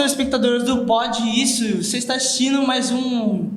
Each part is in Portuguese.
espectadores e espectadoras do Pod Isso, você está assistindo mais um...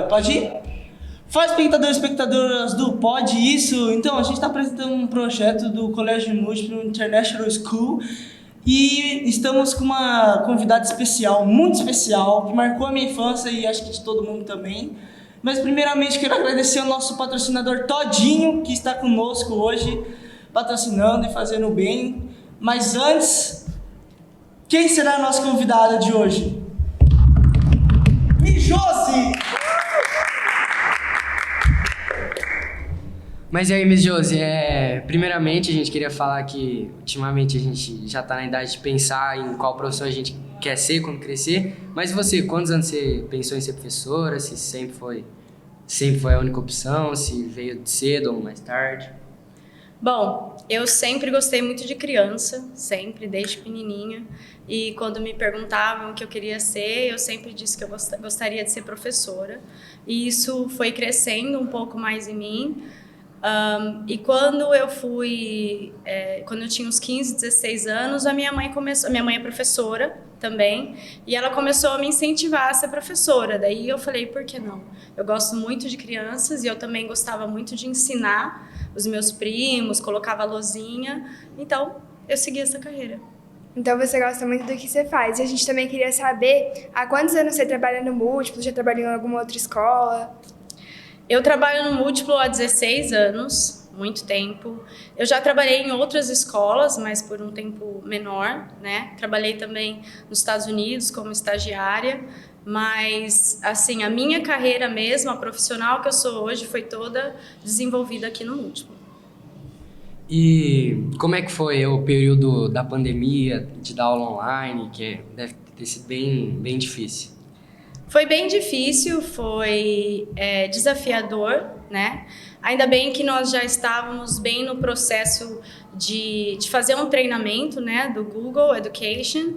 Pode ir? Fala, espectadores e espectadoras do Pod Isso. Então, a gente está apresentando um projeto do Colégio Múltiplo International School e estamos com uma convidada especial, muito especial, que marcou a minha infância e acho que de todo mundo também. Mas primeiramente quero agradecer ao nosso patrocinador Todinho, que está conosco hoje, patrocinando e fazendo bem. Mas antes, quem será a nossa convidada de hoje? Josi! Mas e aí, Miss Josi, primeiramente a gente queria falar que ultimamente a gente já está na idade de pensar em qual profissão a gente quer ser quando crescer. Mas você, quantos anos você pensou em ser professora? Se sempre foi a única opção? Se veio de cedo ou mais tarde? Bom, eu sempre gostei muito de criança, sempre, desde pequenininha. E quando me perguntavam o que eu queria ser, eu sempre disse que eu gostaria de ser professora. E isso foi crescendo um pouco mais em mim. E quando quando eu tinha uns 15, 16 anos, a minha mãe é professora também, e ela começou a me incentivar a ser professora. Daí eu falei, por que não? Eu gosto muito de crianças e eu também gostava muito de ensinar os meus primos, colocava lousinha, então eu segui essa carreira. Então você gosta muito do que você faz. E a gente também queria saber há quantos anos você trabalha no Múltiplo, já trabalhou em alguma outra escola? Eu trabalho no Múltiplo há 16 anos, muito tempo. Eu já trabalhei em outras escolas, mas por um tempo menor, né? Trabalhei também nos Estados Unidos como estagiária, mas, assim, a minha carreira mesmo, a profissional que eu sou hoje, foi toda desenvolvida aqui no Múltiplo. E como é que foi o período da pandemia, de dar aula online, que deve ter sido bem difícil? Foi bem difícil, foi desafiador, né? Ainda bem que nós já estávamos bem no processo de fazer um treinamento, né, do Google Education.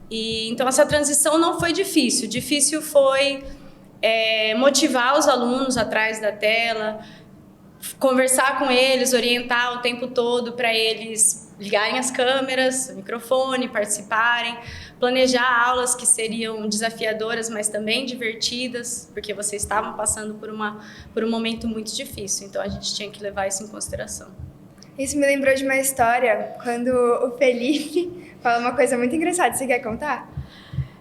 E então essa transição não foi difícil. Difícil foi motivar os alunos atrás da tela, conversar com eles, orientar o tempo todo para eles ligarem as câmeras, o microfone, participarem, planejar aulas que seriam desafiadoras, mas também divertidas, porque vocês estavam passando por um momento muito difícil, então a gente tinha que levar isso em consideração. Isso me lembrou de uma história, quando o Felipe fala uma coisa muito engraçada. Você quer contar?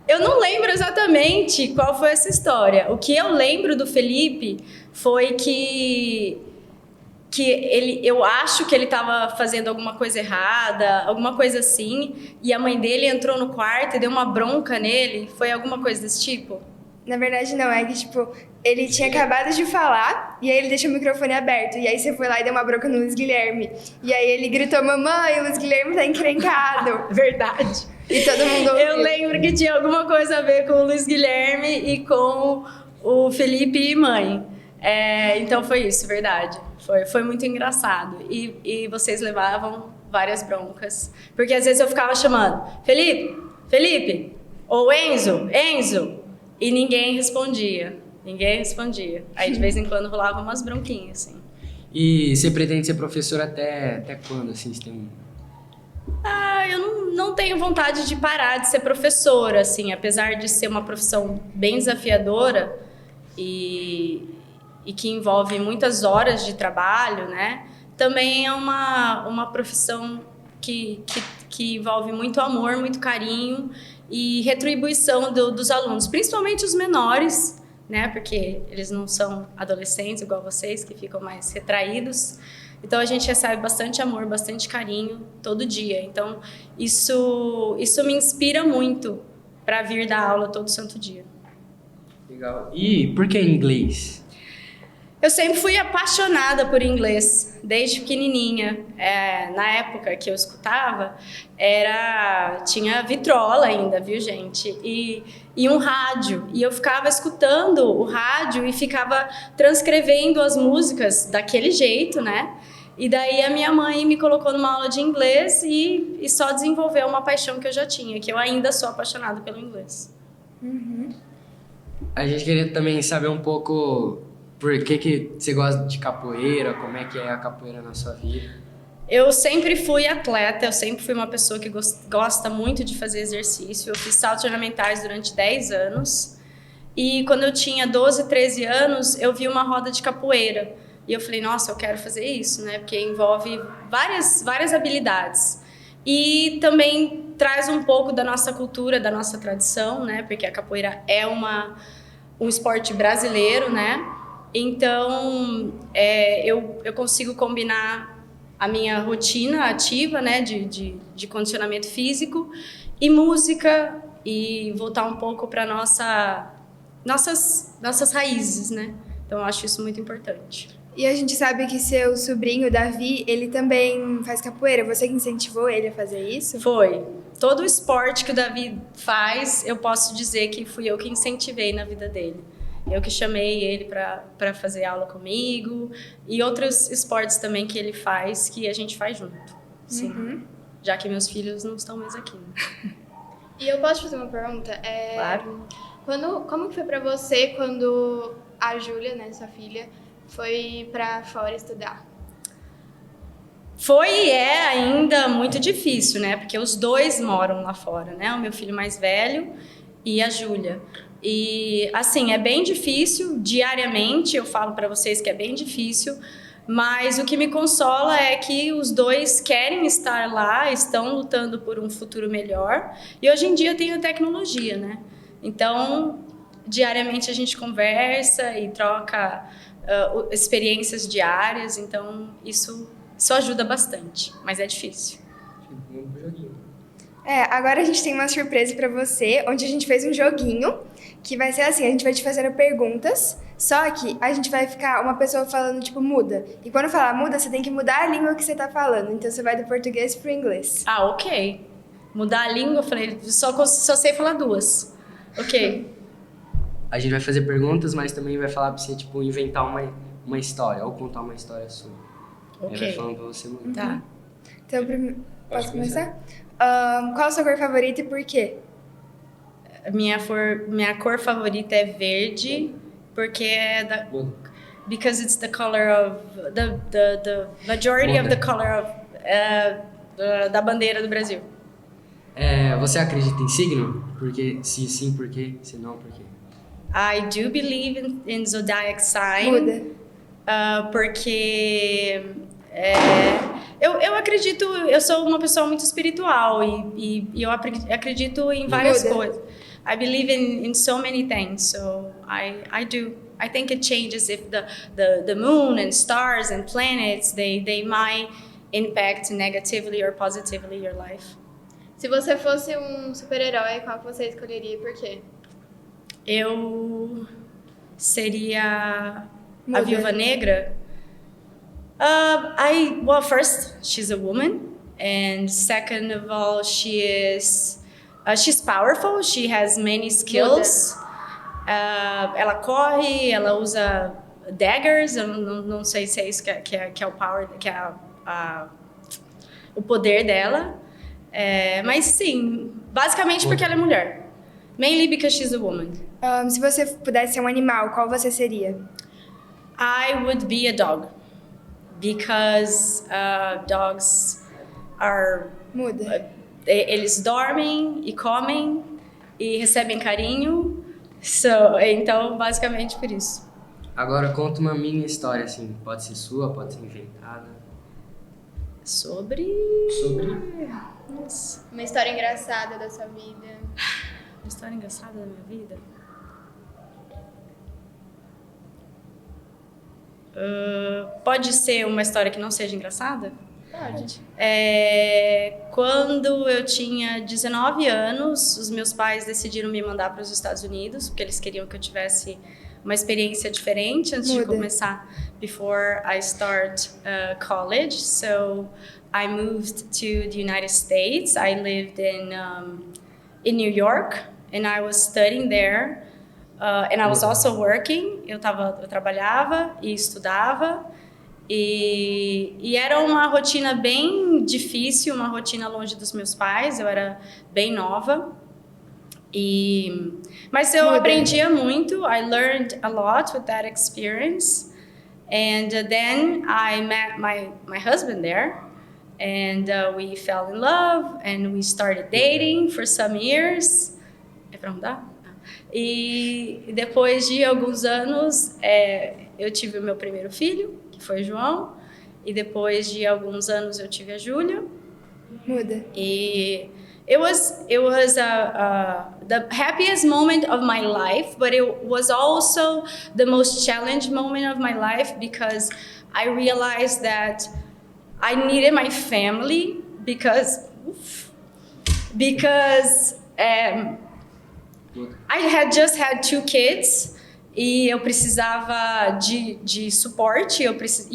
Eu não lembro exatamente qual foi essa história. O que eu lembro do Felipe foi que eu acho que ele estava fazendo alguma coisa errada, alguma coisa assim, e a mãe dele entrou no quarto e deu uma bronca nele. Foi alguma coisa desse tipo? Na verdade não, é que tipo, ele tinha acabado de falar e aí ele deixou o microfone aberto, e aí você foi lá e deu uma bronca no Luiz Guilherme, e aí ele gritou, mamãe, o Luiz Guilherme tá encrencado. Verdade. E todo mundo ouviu. Eu lembro que tinha alguma coisa a ver com o Luiz Guilherme e com o Felipe e mãe. Então foi isso, verdade. Foi muito engraçado. E vocês levavam várias broncas. Porque às vezes eu ficava chamando Felipe, ou Enzo, e ninguém respondia. Aí de vez em quando rolava umas bronquinhas, assim. E você pretende ser professora até quando, assim, você tem... Eu não tenho vontade de parar de ser professora, assim, apesar de ser uma profissão bem desafiadora e que envolve muitas horas de trabalho, né? Também é uma profissão que envolve muito amor, muito carinho e retribuição dos alunos, principalmente os menores, né? Porque eles não são adolescentes igual vocês, que ficam mais retraídos. Então a gente recebe bastante amor, bastante carinho todo dia. Então isso me inspira muito para vir dar aula todo santo dia. Legal. E por que inglês? Eu sempre fui apaixonada por inglês, desde pequenininha. Na época que eu escutava, tinha vitrola ainda, viu, gente? E um rádio. E eu ficava escutando o rádio e ficava transcrevendo as músicas daquele jeito, né? E daí a minha mãe me colocou numa aula de inglês e só desenvolveu uma paixão que eu já tinha, que eu ainda sou apaixonada pelo inglês. Uhum. A gente queria também saber um pouco Por que você gosta de capoeira? Como é que é a capoeira na sua vida? Eu sempre fui atleta, eu sempre fui uma pessoa que gosta muito de fazer exercício. Eu fiz saltos ornamentais durante 10 anos. E quando eu tinha 12, 13 anos, eu vi uma roda de capoeira. E eu falei, nossa, eu quero fazer isso, né? Porque envolve várias habilidades. E também traz um pouco da nossa cultura, da nossa tradição, né? Porque a capoeira é um esporte brasileiro, né? Então, eu consigo combinar a minha rotina ativa, né? De condicionamento físico e música e voltar um pouco para nossas raízes, né? Então, eu acho isso muito importante. E a gente sabe que seu sobrinho, Davi, ele também faz capoeira. Você que incentivou ele a fazer isso? Foi. Todo o esporte que o Davi faz, eu posso dizer que fui eu que incentivei na vida dele. Eu que chamei ele para fazer aula comigo. E outros esportes também que ele faz, que a gente faz junto. Sim. Uhum. Já que meus filhos não estão mais aqui. Né? E eu posso fazer uma pergunta? Claro. Como que foi pra você quando a Júlia, né, sua filha, foi pra fora estudar? Foi e é ainda muito difícil, né? Porque os dois moram lá fora, né? O meu filho mais velho e a Júlia. E, assim, é bem difícil, diariamente, eu falo para vocês que é bem difícil, mas o que me consola é que os dois querem estar lá, estão lutando por um futuro melhor. E hoje em dia tem a tecnologia, né? Então, diariamente a gente conversa e troca experiências diárias, então isso ajuda bastante, mas é difícil. Agora a gente tem uma surpresa pra você, onde a gente fez um joguinho, que vai ser assim, a gente vai te fazendo perguntas, só que a gente vai ficar uma pessoa falando, tipo, muda. E quando falar muda, você tem que mudar a língua que você tá falando. Então você vai do português pro inglês. Ah, ok. Mudar a língua, eu falei, só sei falar duas. Ok. A gente vai fazer perguntas, mas também vai falar pra você, tipo, inventar uma história ou contar uma história sua. Aí vai Ok. falando pra você mudar. Tá. Então, posso começar? Qual a sua cor favorita e por quê? Minha cor favorita é verde, porque é because it's the color of the majority of the color of da bandeira do Brasil. Você acredita em signo? Porque se sim, por quê? Se não, por quê? I do believe in zodiac sign. Muda. Porque eu acredito, eu sou uma pessoa muito espiritual e eu acredito em várias Muda. coisas. I believe in so many things, so I do. I think it changes if the moon and stars and planets they might impact negatively or positively your life. Se você fosse um super-herói, qual que você escolheria e por quê? Eu seria a Muda. Viúva Negra. Well, first, she's a woman, and second of all, she's powerful. She has many skills. Ela corre, ela usa daggers. Eu não sei se é isso que é o power, que é o poder dela. Mas sim, basicamente porque ela é mulher. Mainly because she's a woman. Se você pudesse ser um animal, qual você seria? I would be a dog because dogs are Muda. eles dormem e comem e recebem carinho, então basicamente por isso. Agora conta uma mini história, assim. Pode ser sua, pode ser inventada. Sobre Nossa, Uma história engraçada da sua vida. uma história engraçada da minha vida. Pode ser uma história que não seja engraçada? Pode. Quando eu tinha 19 anos, os meus pais decidiram me mandar para os Estados Unidos, porque eles queriam que eu tivesse uma experiência diferente antes de Muda. começar, before I start college. So I moved to the United States. I lived in New York, and I was studying there. And I was also working. Eu trabalhava e estudava. E era uma rotina bem difícil, uma rotina longe dos meus pais. Eu era bem nova. Mas eu aprendia muito. I learned a lot with that experience. And then I met my husband there. And we fell in love. And we started dating for some years. É pra mudar? E depois de alguns anos, eu tive o meu primeiro filho, que foi o João. E depois de alguns anos, eu tive a Júlia. Muda. E it was the happiest moment of my life, but it was also the most challenging moment of my life because I realized that I needed my family because I had just had 2 kids e eu precisava de suporte, e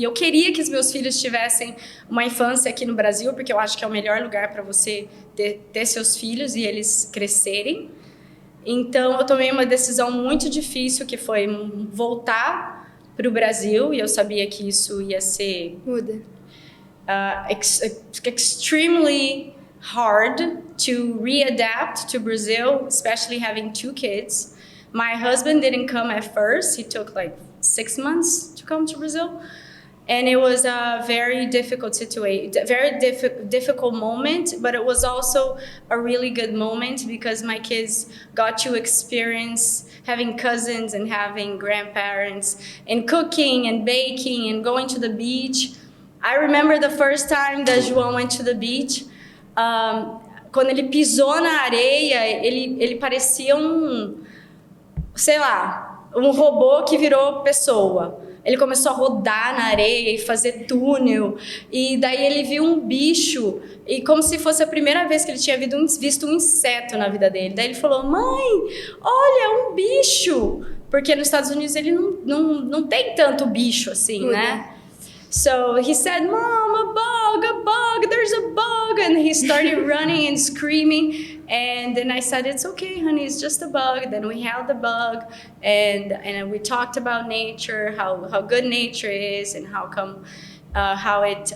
eu queria que os meus filhos tivessem uma infância aqui no Brasil, porque eu acho que é o melhor lugar para você ter seus filhos e eles crescerem. Então, eu tomei uma decisão muito difícil, que foi voltar para o Brasil, e eu sabia que isso ia ser extremely hard to readapt to Brazil, especially having 2 kids. My husband didn't come at first. He took like 6 months to come to Brazil. And it was a very difficult situation, very difficult moment, but it was also a really good moment because my kids got to experience having cousins and having grandparents and cooking and baking and going to the beach. I remember the first time that João went to the beach. Quando ele pisou na areia, ele parecia sei lá, um robô que virou pessoa. Ele começou a rodar na areia e fazer túnel. E daí ele viu um bicho, e como se fosse a primeira vez que ele tinha visto um inseto na vida dele. Daí ele falou, mãe, olha, um bicho. Porque nos Estados Unidos ele não tem tanto bicho assim, né? So he said, Mom, a bug, there's a bug. And he started running and screaming. And then I said, it's okay, honey, it's just a bug. Then we held the bug and we talked about nature, how good nature is and how it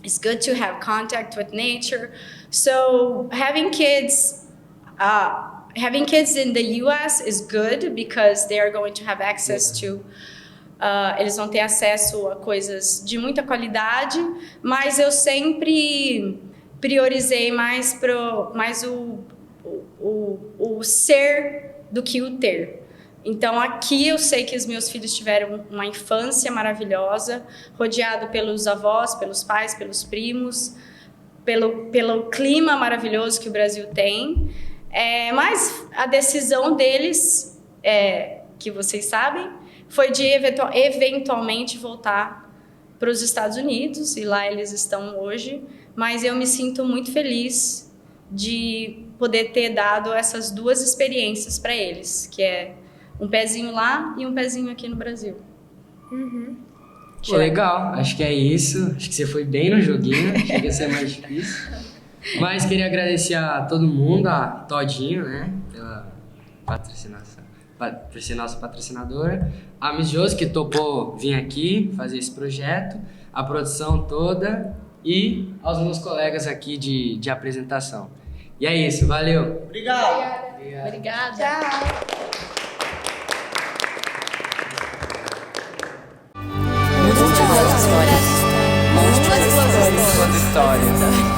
is good to have contact with nature. So having kids in the US is good because they are going to have access to eles vão ter acesso a coisas de muita qualidade, mas eu sempre priorizei mais o ser do que o ter. Então aqui eu sei que os meus filhos tiveram uma infância maravilhosa, rodeado pelos avós, pelos pais, pelos primos, pelo clima maravilhoso que o Brasil tem. Mas a decisão deles, que vocês sabem, foi de eventualmente voltar para os Estados Unidos, e lá eles estão hoje, mas eu me sinto muito feliz de poder ter dado essas 2 experiências para eles, que é um pezinho lá e um pezinho aqui no Brasil. Pô, legal, acho que é isso, acho que você foi bem no joguinho, achei que ia ser mais difícil, mas queria agradecer a todo mundo, a Todinho, né, pela patrocinação. Por ser nossa patrocinadora, a Miss Josi, que topou vir aqui fazer esse projeto, a produção toda e aos meus colegas aqui de apresentação. E é isso, valeu! Obrigado! Obrigada! Tchau! Múltiplas histórias.